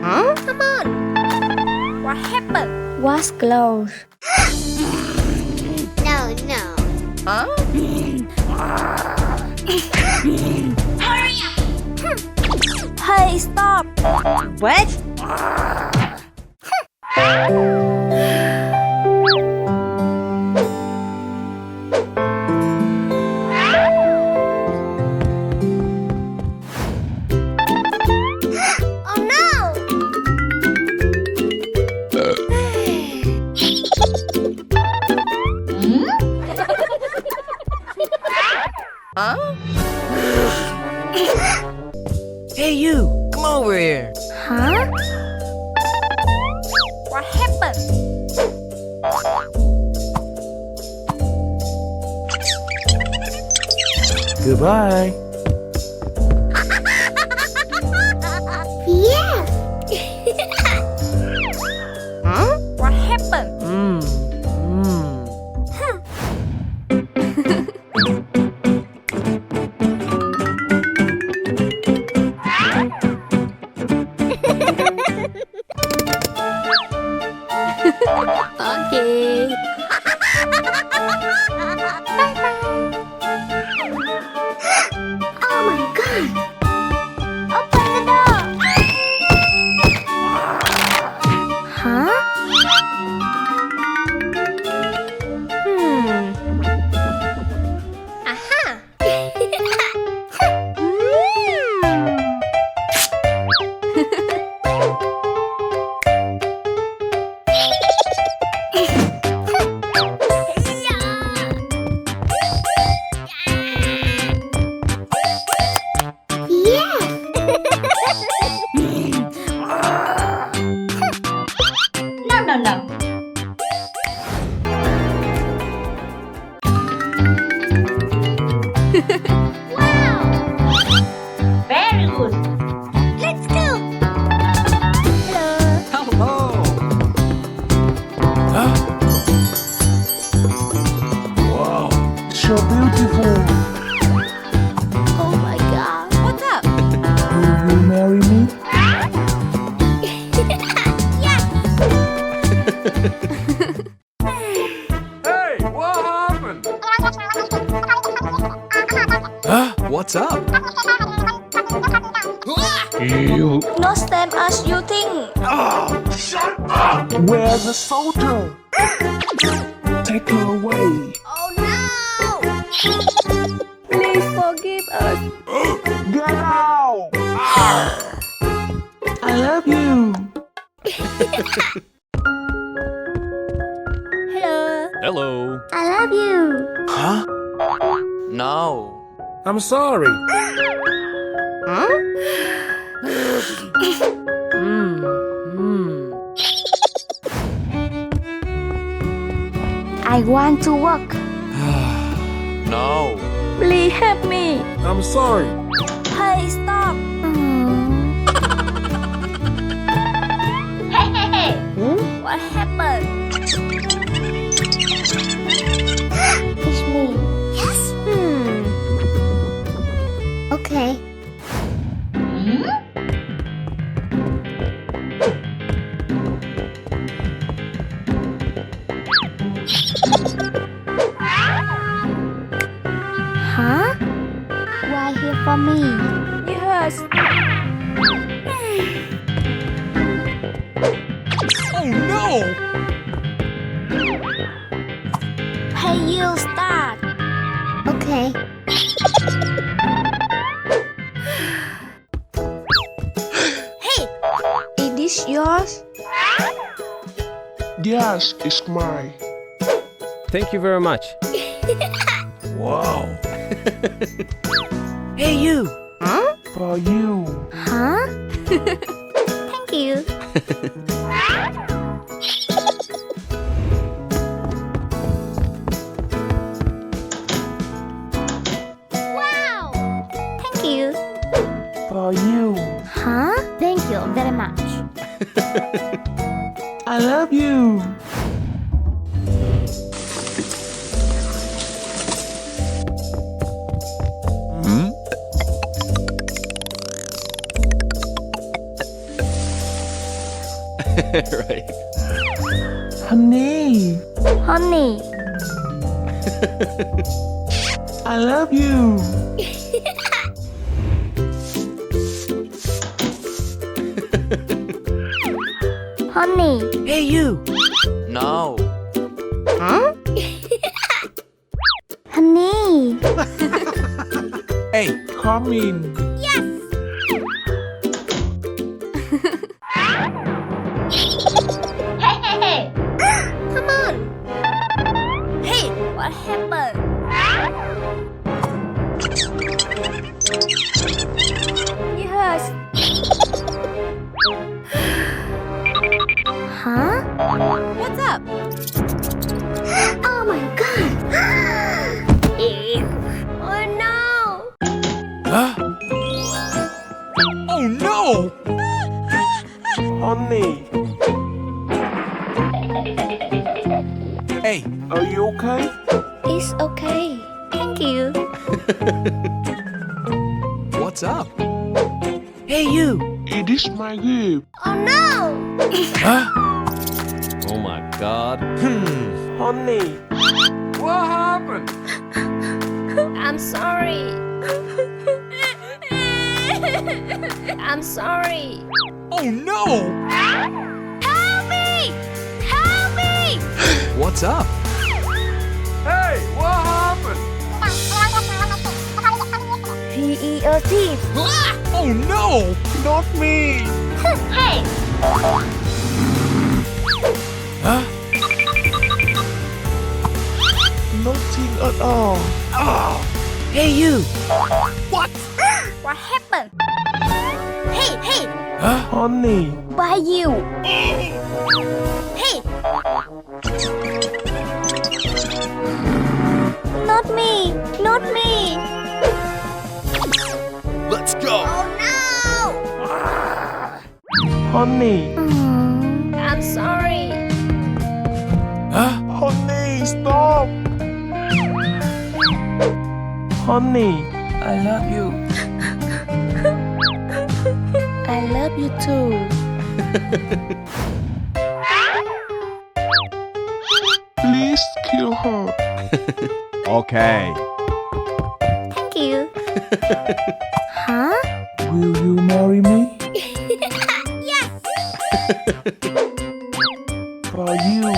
Huh? Come on. What happened? What's close? No, no. Huh? Hurry up! Hey, stop! What? Oh no! Huh? Hey, you! Come over here! Huh? What happened? Goodbye. Yes! Huh? What happened? Okay. Oh my god! Open the door! Huh? Aha! No, no, no. Wow! Very good. Let's go. Hello! Wow, so beautiful. Oh my god. What's up? Will you marry me? Hey, what happened? Huh? What's up? You. Not same as you think. Shut up! Where's the soldier? Take her away. Oh no! Please forgive us. Get out! I love you. Hello. Hello. I love you. Huh? No. I'm sorry. I want to work. No. Please help me. I'm sorry. Hey, stop. Hey! What happened? It's me. Yes? Okay. Huh? Why here for me? Yes. Oh no! Hey, you start. Okay. Hey! Is this yours? Yes, it's mine. Thank you very much. Wow. Hey, you! Huh? For you. Huh? Thank you. Wow! Thank you. For you. Huh? Thank you very much. I love you. Right. Honey, Honey. I love you. Honey. Hey, you. No. Honey. Hey. Come in. Hey! Come on! Hey, what happened? Yes. Huh? What's up? Oh my god! Ew. Oh no! Huh? Oh no! Honey, Hey. are you okay? It's okay. Thank you. What's up? Hey, you. It is my gift. Oh no! Huh? Oh my God. Honey, What happened? I'm sorry. I'm sorry. Oh no! Help me! Help me! What's up? Hey, what happened? He is a thief. Oh no! not me. Hey! Huh? Nothing at all. Hey, you. What happened? Hey, hey! Huh? Honey, By you. Hey! Not me. Not me. Let's go! Oh no! honey, I'm sorry. Huh? honey, stop. Honey, I love you. I love you too. Please kill her. Okay. Thank you. Huh? Will you marry me? Yes! For you.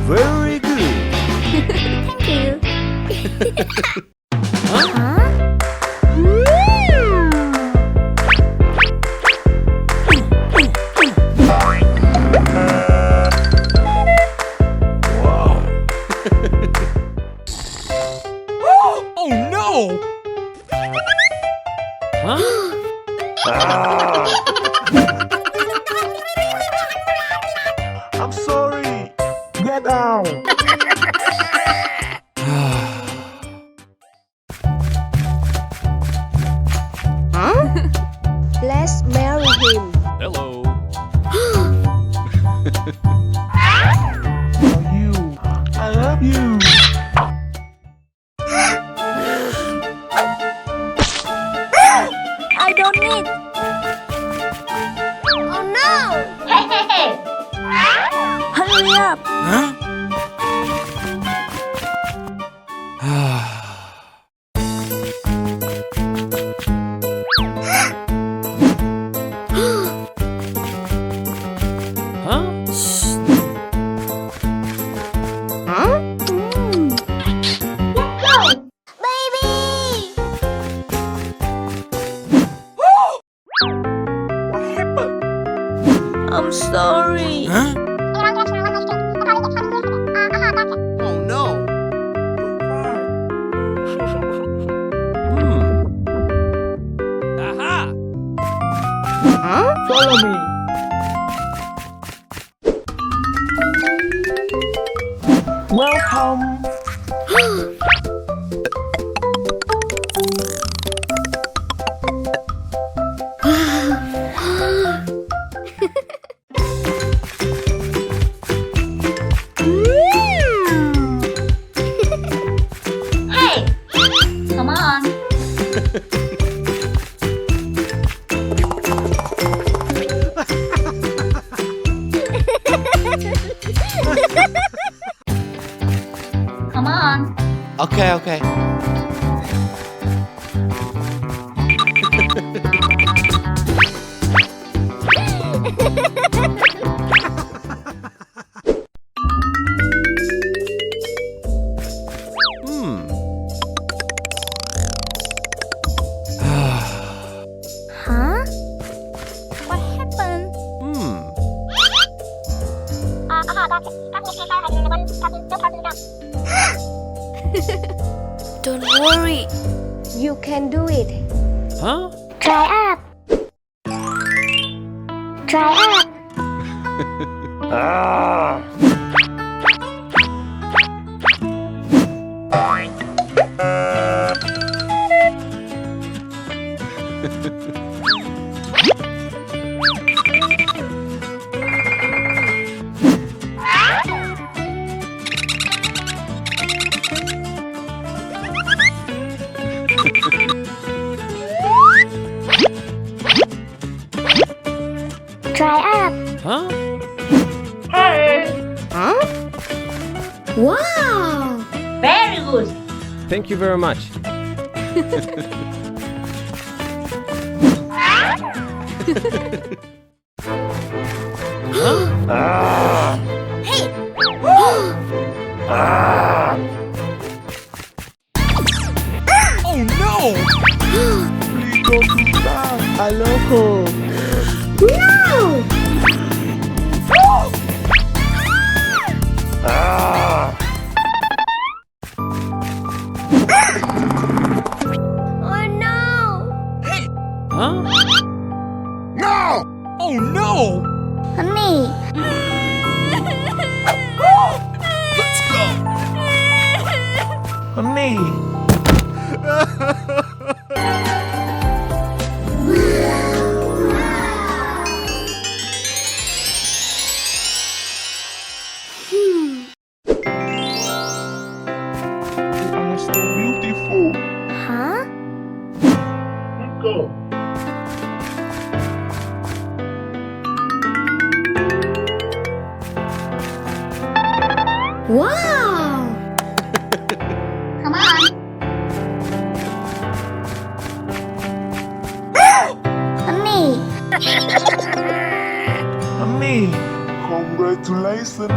Very good. Thank you. Huh? Oh no! I'm sorry. Get out. Let's marry him. Hello. For you. I love you. I don't need. Oh no! Hey, hey, hey! Hurry up. Huh? Baby! What happened? I'm sorry. Huh? Oh no! Aha! Follow me. Welcome. Hey! Come on! Okay, okay. Huh? What happened? Don't worry. You can do it. Huh? Try up. Try up. Try up. Huh? Wow. Very good. Thank you very much. Oh no! Please don't do that. Aloho. No. Oh no. Huh? No! Oh no! Honey. Let's go! Honey. You are so beautiful. Huh? Go. Wow. Come on. Honey. Honey. Congratulations.